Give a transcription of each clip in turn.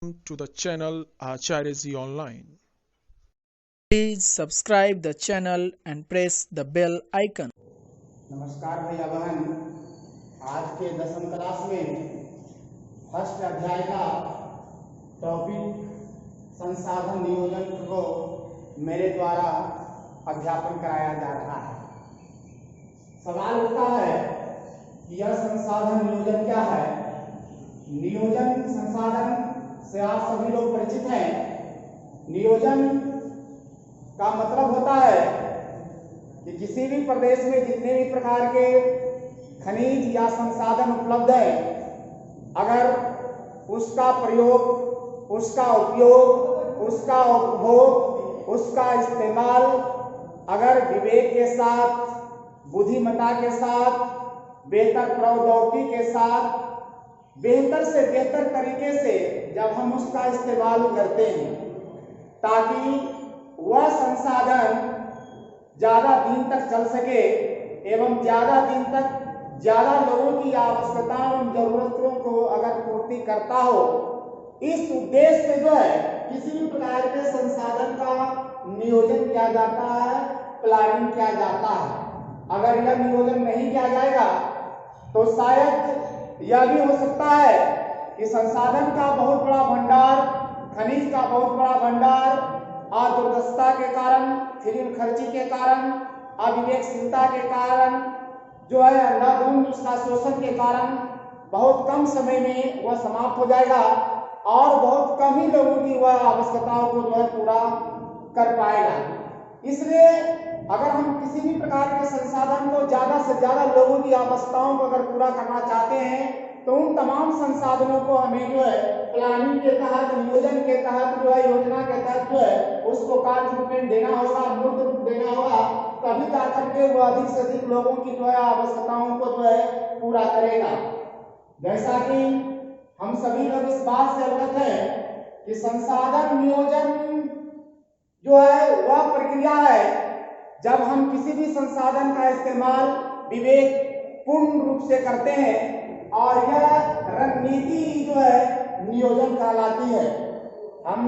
To the channel Acharya Ji Online. Please subscribe the channel and press the bell icon. नमस्कार भैया बहन। आज के 10वीं क्लास में फर्स्ट अध्याय का टॉपिक संसाधन नियोजन को मेरे द्वारा अध्यापन कराया जा रहा है। सवाल उठता है कि यह संसाधन नियोजन क्या है। नियोजन संसाधन से आप सभी लोग परिचित हैं। नियोजन का मतलब होता है कि किसी भी प्रदेश में जितने भी प्रकार के खनिज या संसाधन उपलब्ध है, अगर उसका प्रयोग, उसका उपयोग, उसका उपभोग, उसका इस्तेमाल अगर विवेक के साथ, बुद्धिमत्ता के साथ, बेहतर प्रौद्योगिकी के साथ, बेहतर से बेहतर तरीके से जब हम उसका इस्तेमाल करते हैं, ताकि वह संसाधन ज़्यादा दिन तक चल सके एवं ज़्यादा दिन तक ज़्यादा लोगों की आवश्यकताओं एवं जरूरतों को अगर पूर्ति करता हो, इस उद्देश्य से जो है किसी भी प्रकार के संसाधन का नियोजन किया जाता है, प्लानिंग किया जाता है। अगर यह नियोजन नहीं किया जाएगा तो शायद यह भी हो सकता है कि संसाधन का बहुत बड़ा भंडार, खनिज का बहुत बड़ा भंडार दुर्दशा के कारण, फिल्म खर्ची के कारण, अविवेकशीलता के कारण जो है अंधाधुंध उसका शोषण के कारण बहुत कम समय में वह समाप्त हो जाएगा और बहुत कम ही लोगों की वह आवश्यकताओं को जो है पूरा कर पाएगा। इसलिए अगर हम किसी भी प्रकार के संसाधन को ज्यादा से ज्यादा लोगों की आवश्यकताओं को अगर पूरा करना चाहते हैं तो उन तमाम संसाधनों को हमें जो है प्लानिंग के तहत, नियोजन के तहत, जो है योजना के तहत जो है उसको कार्य रूप में देना होगा, मूर्त रूप देना होगा, तभी जाकर के वो अधिक से अधिक लोगों की जो है आवश्यकताओं को जो है पूरा करेगा। जैसा कि हम सभी लोग इस बात से अवगत हैं कि संसाधन नियोजन जो है वह प्रक्रिया है जब हम किसी भी संसाधन का इस्तेमाल विवेक पूर्ण रूप से करते हैं, और यह रणनीति जो है नियोजन कहलाती है। हम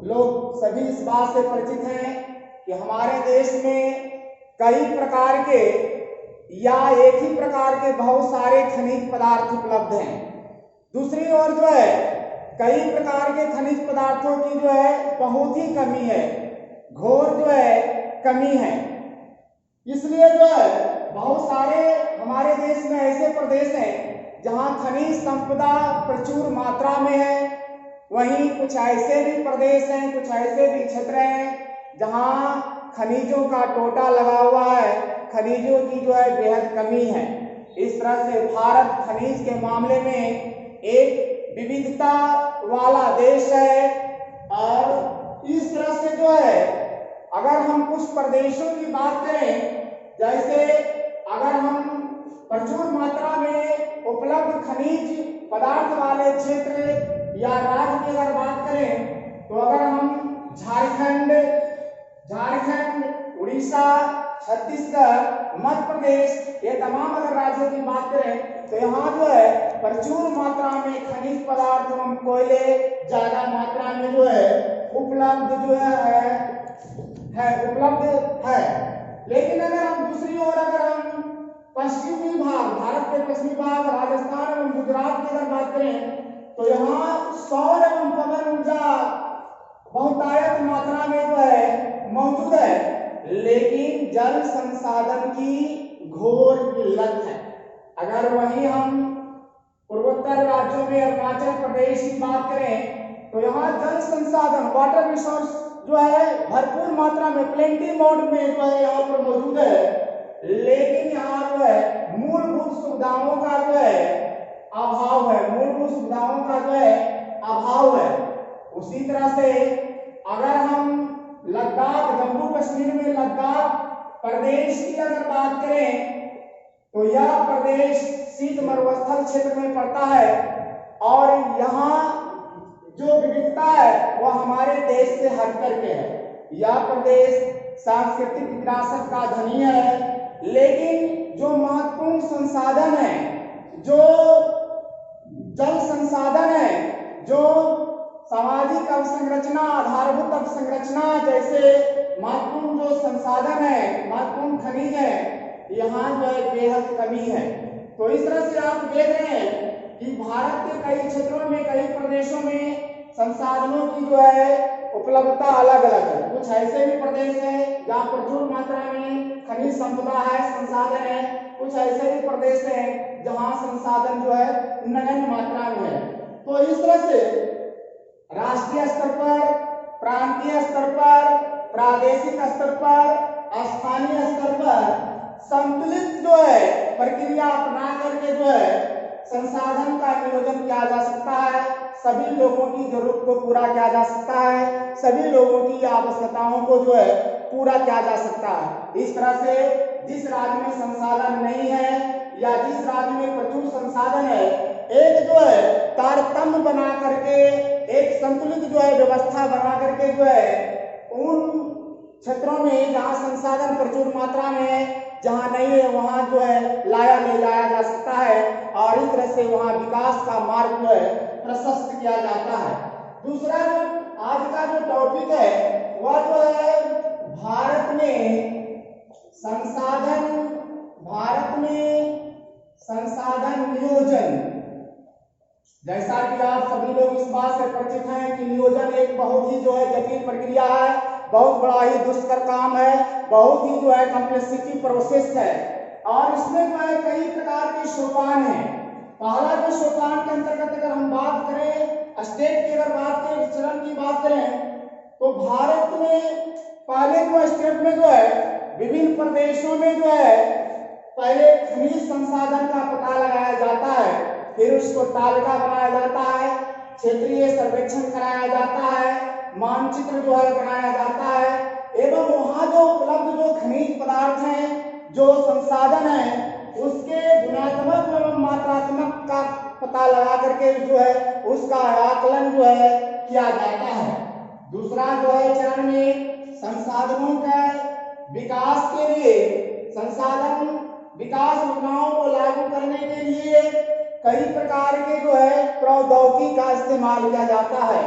लोग सभी इस बात से परिचित हैं कि हमारे देश में कई प्रकार के या एक ही प्रकार के बहुत सारे खनिज पदार्थ उपलब्ध हैं। दूसरी ओर जो है कई प्रकार के खनिज पदार्थों की जो है बहुत ही कमी है, घोर जो है कमी है। इसलिए जो है बहुत सारे हमारे देश में ऐसे प्रदेश हैं जहां खनिज संपदा प्रचुर मात्रा में है, वहीं कुछ ऐसे भी प्रदेश हैं, कुछ ऐसे भी क्षेत्र हैं जहां खनिजों का टोटा लगा हुआ है, खनिजों की जो है बेहद कमी है। इस तरह से भारत खनिज के मामले में एक विविधता वाला देश है। और इस तरह से जो है अगर हम कुछ प्रदेशों की बात करें, जैसे अगर हम प्रचुर मात्रा में उपलब्ध खनिज पदार्थ वाले क्षेत्र या राज्य की अगर बात करें तो अगर हम झारखंड, उड़ीसा, छत्तीसगढ़, मध्य प्रदेश, ये तमाम अगर राज्यों की बात करें तो यहाँ जो है प्रचुर मात्रा में खनिज पदार्थ एवं कोयले ज्यादा मात्रा में जो है उपलब्ध जो है उपलब्ध है। लेकिन अगर हम दूसरी ओर अगर हम पश्चिमी भाग, भारत के पश्चिमी भाग, राजस्थान एवं गुजरात की अगर बात करें तो यहाँ सौर एवं पवन ऊर्जा बहुतायत मात्रा में जो है मौजूद है, लेकिन जल संसाधन की घोर किल्लत है। अगर वहीं हम पूर्वोत्तर राज्यों में अरुणाचल प्रदेश की बात करें तो यहाँ जल संसाधन, वाटर रिसोर्स जो है भरपूर मात्रा में, प्लेंटी मोड में जो है यहाँ पर मौजूद है, लेकिन यहाँ जो है मूलभूत सुविधाओं का जो है अभाव है, मूलभूत सुविधाओं का जो है अभाव है। उसी तरह से अगर हम लद्दाख, जम्मू कश्मीर में लद्दाख प्रदेश की अगर बात करें तो यह प्रदेश शीत मरुस्थल क्षेत्र में पड़ता है और यहाँ जो विविधता है वह हमारे देश से हट करके है। यह प्रदेश सांस्कृतिक विरासत का धनी है, लेकिन जो महत्वपूर्ण संसाधन है, जो जल संसाधन है, जो सामाजिक अवसंरचना, आधारभूत अवसंरचना जैसे महत्वपूर्ण जो संसाधन है, महत्वपूर्ण खनिज है, यहाँ जो है बेहद कमी है। तो इस तरह से आप देख रहे हैं कि भारत के कई क्षेत्रों में, कई प्रदेशों में संसाधनों की जो है उपलब्धता अलग अलग है। कुछ ऐसे भी प्रदेश हैं जहाँ प्रचुर मात्रा में खनिज संपदा है, संसाधन है। कुछ ऐसे भी प्रदेश हैं जहाँ संसाधन जो है नगण्य मात्रा में है। तो इस तरह से राष्ट्रीय स्तर पर, प्रांतीय स्तर पर, प्रादेशिक स्तर पर, स्थानीय स्तर पर संतुलित जो है प्रक्रिया अपना करके जो है संसाधन का नियोजन किया जा सकता है। सभी लोगों की जरूरत को पूरा किया जा सकता है, सभी लोगों की आवश्यकताओं को जो है पूरा किया जा सकता है। इस तरह से जिस राज्य में संसाधन नहीं है या जिस राज्य में प्रचुर संसाधन है, एक जो है तारतम्य बना करके, एक संतुलित जो है व्यवस्था बना करके जो है उन क्षेत्रों में जहाँ संसाधन प्रचुर मात्रा में है, जहाँ नहीं है वहाँ जो है ले जाया जा सकता है और इस तरह से वहाँ विकास का मार्ग जो है प्रशस्त किया जाता है। दूसरा जो आज का जो टॉपिक है वह जो है भारत में संसाधन नियोजन। जैसा कि आप सभी लोग इस बात से परिचित हैं कि नियोजन एक बहुत ही जो है जटिल प्रक्रिया है, बहुत बड़ा ही दुष्कर काम है, बहुत ही जो है कॉम्प्लेक्सिटी प्रोसेस है और इसमें जो है कई प्रकार के सोपान हैं। पहला जो सोपान के अंतर्गत अगर हम बात करें, स्टेट की अगर बात करें, चरण की बात करें, तो भारत में पहले जो स्टेट में जो है विभिन्न प्रदेशों में जो है पहले खनिज संसाधन का पता लगाया जाता है, फिर उसको तालिका बनाया जाता है, क्षेत्रीय सर्वेक्षण कराया जाता है, मानचित्र जो है बनाया जाता है एवं वहाँ जो उपलब्ध जो खनिज पदार्थ हैं, जो संसाधन है, उसके गुणात्मक एवं मात्रात्मक का पता लगा करके जो है उसका आकलन जो है किया जाता है। दूसरा जो है चरण में संसाधनों का विकास के लिए, संसाधन विकास योजनाओं को लागू करने के लिए कई प्रकार के जो है प्रौद्योगिकी का इस्तेमाल किया जाता है।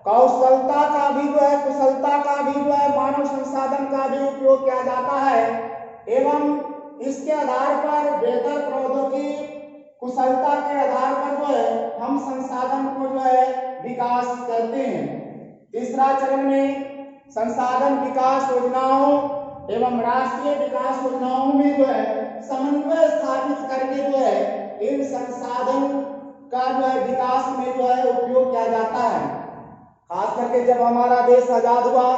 कौशलता का भी जो है, कुशलता का भी जो है, मानव संसाधन का भी उपयोग किया जाता है एवं इसके आधार पर बेहतर प्रौद्योगिकी, कुशलता के आधार पर जो है हम संसाधन को जो है विकास करते हैं। तीसरा चरण में संसाधन विकास योजनाओं एवं राष्ट्रीय विकास योजनाओं में जो है समन्वय स्थापित करके जो है इन संसाधन का जो है विकास में जो है उपयोग किया जाता है। खास करके जब हमारा देश आजाद हुआ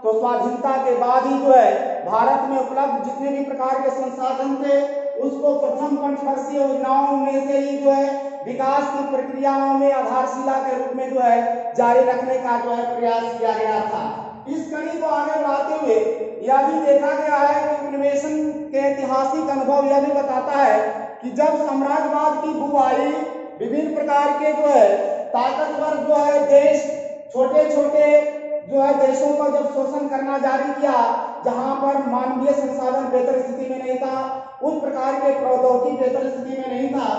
तो स्वाधीनता के बाद ही जो है भारत में उपलब्ध जितने भी प्रकार के संसाधन थे उसको प्रथम पंचवर्षीय योजनाओं में से ही जो है विकास की प्रक्रियाओं में आधारशिला के रूप में जो है जारी रखने का जो है प्रयास किया गया था। इस कड़ी को आगे बढ़ाते हुए यह भी देखा गया है कि उपनिवेशन के ऐतिहासिक अनुभव यह भी बताता है कि जब साम्राज्यवाद की बू आई, विभिन्न प्रकार के जो है ताकतवर जो है देश छोटे छोटे जो है देशों का जब शोषण करना जारी किया, जहां पर मानवीय संसाधन बेहतर स्थिति में नहीं था, उस प्रकार के प्रौद्योगिकी बेहतर स्थिति में नहीं था,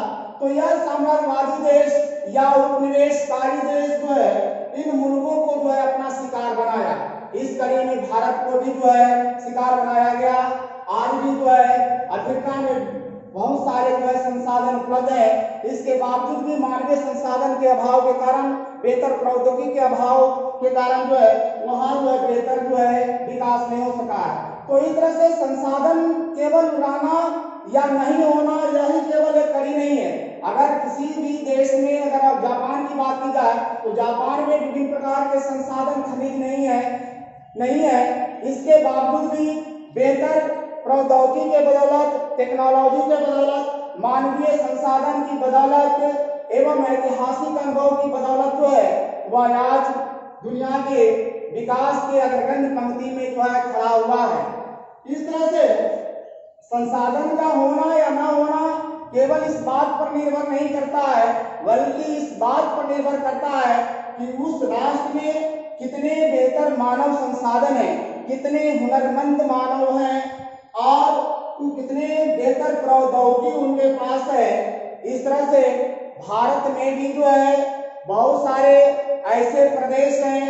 तो यह साम्राज्यवादी देश या उपनिवेशकारी देश जो है इन मुल्कों को जो है अपना शिकार बनाया। इस कड़ी में भारत को भी जो है शिकार बनाया गया। आज भी जो है अफ्रीका में बहुत सारे जो है संसाधन उपलब्ध है, इसके बावजूद भी मानवीय संसाधन के अभाव के कारण, बेहतर प्रौद्योगिकी के अभाव के कारण जो है वहाँ जो है बेहतर जो है विकास नहीं हो सका। तो इस तरह से संसाधन केवल रहना या नहीं होना यही केवल एक कड़ी नहीं है। अगर किसी भी देश में, अगर आप जापान की बात की जाए तो जापान में विभिन्न प्रकार के संसाधन खनिज नहीं है, इसके बावजूद भी बेहतर प्रौद्योगिकी के बदौलत, टेक्नोलॉजी के बदौलत, मानवीय संसाधन की बदौलत एवं ऐतिहासिक अनुभव की बदौलत जो है वह आज दुनिया के विकास के अग्रगण्य पंक्ति में जो है खड़ा हुआ है। इस तरह से संसाधन का होना या ना होना केवल इस बात पर निर्भर नहीं करता है, बल्कि इस बात पर निर्भर करता है कि उस राष्ट्र में कितने बेहतर मानव संसाधन हैं, कितने हुनरमंद मानव हैं और कितने बेहतर प्रौद्योगिकी उनके पास है। इस तरह से भारत में भी जो है बहुत सारे ऐसे प्रदेश हैं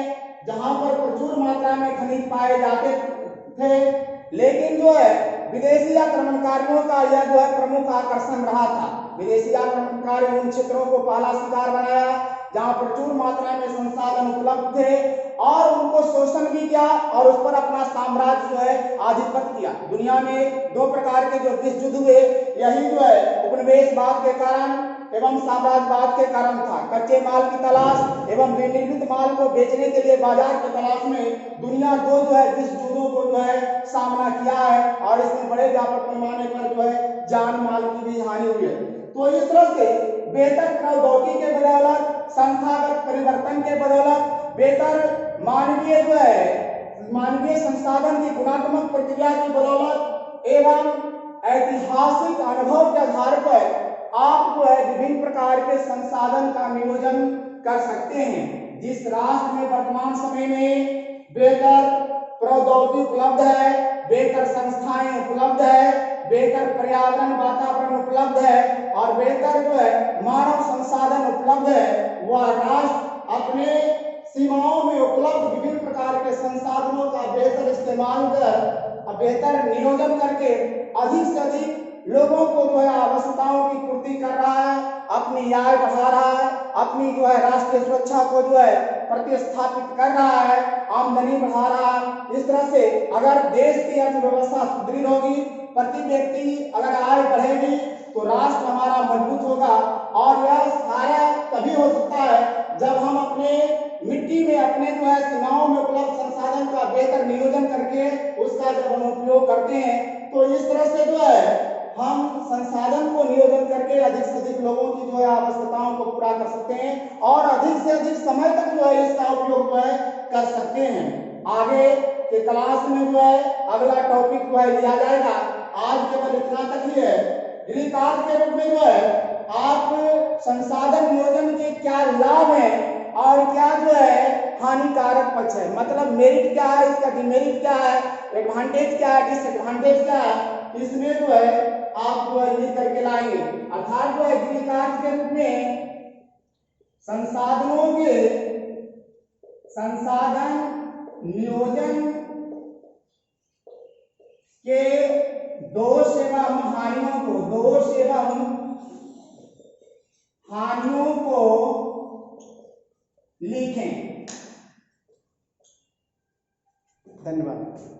जहां पर प्रचुर मात्रा में खनिज पाए जाते थे, लेकिन जो है विदेशी आक्रमणकारियों का यह जो है प्रमुख आकर्षण रहा था। विदेशी आक्रमणकारी उन क्षेत्रों को पहला शिकार बनाया जहां प्रचुर मात्रा में संसाधन उपलब्ध थे और उनको शोषण भी किया और उस पर अपना साम्राज्य जो है आधिपत्य किया। दुनिया में दो प्रकार के जो विश्व युद्ध हुए, यही जो है उपनिवेशवाद के कारण एवं साम्राज्यवाद के कारण था। कच्चे माल की तलाश एवं विनिर्मित माल को बेचने के लिए बाजार की तलाश में दुनिया दो जो है विश्व युद्धों को जो है सामना किया है और इसमें बड़े व्यापक पैमाने पर जो है जान माल की भी हानि हुई है। तो इस तरह से बेहतर प्रौद्योगिकी के बदौलत, संस्थागत परिवर्तन के बदौलत, बेहतर मानवीय संसाधन की गुणात्मक प्रक्रिया की बदौलत एवं ऐतिहासिक अनुभव के आधार पर आप जो है विभिन्न प्रकार के संसाधन का नियोजन कर सकते हैं। जिस राष्ट्र में वर्तमान समय में बेहतर प्रौद्योगिकी उपलब्ध है, बेहतर संस्थाएं उपलब्ध है, बेहतर पर्यावरण वातावरण उपलब्ध है और बेहतर जो है मानव संसाधन उपलब्ध है, वह राष्ट्र अपने सीमाओं में उपलब्ध विभिन्न प्रकार के संसाधनों का बेहतर इस्तेमाल कर, बेहतर नियोजन करके अधिक से अधिक लोगों को जो है आवश्यकताओं की पूर्ति कर रहा है, अपनी आय बढ़ा रहा है, अपनी जो है राष्ट्रीय सुरक्षा को जो है प्रतिस्थापित कर रहा है, आमदनी बढ़ा रहा है। इस तरह से अगर देश की अर्थव्यवस्था सुदृढ़ होगी, प्रति व्यक्ति अगर आय बढ़ेगी तो राष्ट्र हमारा मजबूत होगा और यह सारा तभी हो सकता है जब हम अपने मिट्टी में अपने जो है सीमाओं में उपलब्ध संसाधन का बेहतर नियोजन करके उसका जब हम उपयोग करते हैं तो इस तरह से जो है हम संसाधन को नियोजन करके अधिक से अधिक लोगों की जो है आवश्यकताओं को पूरा कर सकते हैं और अधिक से अधिक समय तक जो है इसका उपयोग जो है कर सकते हैं। आगे के क्लास में जो है अगला टॉपिक जो है लिया जाएगा। आज केवल इतना तक ही है। गृहकार्य के रूप में जो है आप संसाधन नियोजन के क्या लाभ हैं और क्या जो है हानिकारक पक्ष है, मतलब मेरिट क्या है, इसका डिमेरिट क्या है, एडवांटेज क्या है, डिसएडवांटेज क्या है, इसमें जो है आप जो है लिख करके लाएंगे। अर्थात जो है गृहकार्य के रूप में संसाधन नियोजन के दोष एवं हानियों को लिखें। धन्यवाद।